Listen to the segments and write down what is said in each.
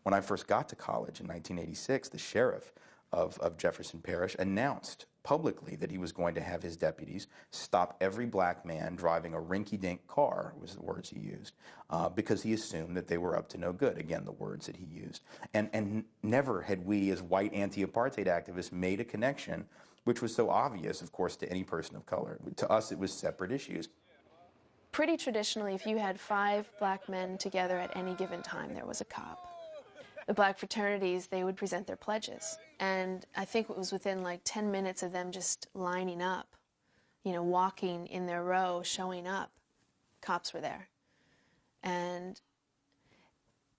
When I first got to college in 1986, the sheriff of Jefferson Parish announced publicly that he was going to have his deputies stop every black man driving a rinky-dink car, was the words he used, because he assumed that they were up to no good. Again, the words that he used. And never had we, as white anti-apartheid activists, made a connection, which was so obvious, of course, to any person of color. To us, it was separate issues. Pretty traditionally, if you had 5 black men together at any given time, there was a cop. The black fraternities, they would present their pledges. And I think it was within like 10 minutes of them just lining up, you know, walking in their row, showing up, cops were there. And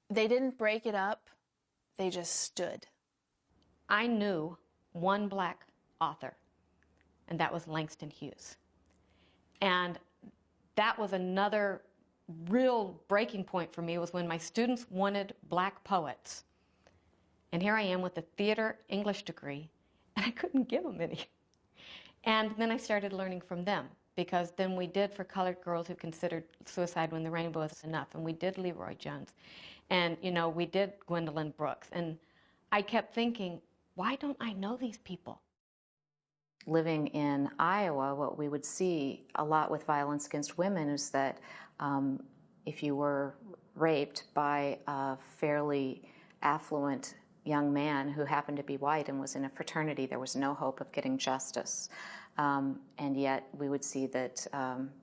they didn't break it up, they just stood. I knew one black author, and that was Langston Hughes. And that was another real breaking point for me, was when my students wanted black poets. And here I am with a theater English degree, and I couldn't give them any. And then I started learning from them, because then we did For Colored Girls Who Considered Suicide When the Rainbow Is Enough, and we did Leroy Jones, and you know, we did Gwendolyn Brooks, and I kept thinking, why don't I know these people? Living in Iowa, what we would see a lot with violence against women is that if you were raped by a fairly affluent young man who happened to be white and was in a fraternity, there was no hope of getting justice. And yet we would see that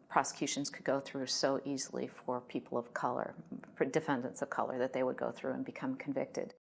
prosecutions could go through so easily for people of color, for defendants of color, that they would go through and become convicted.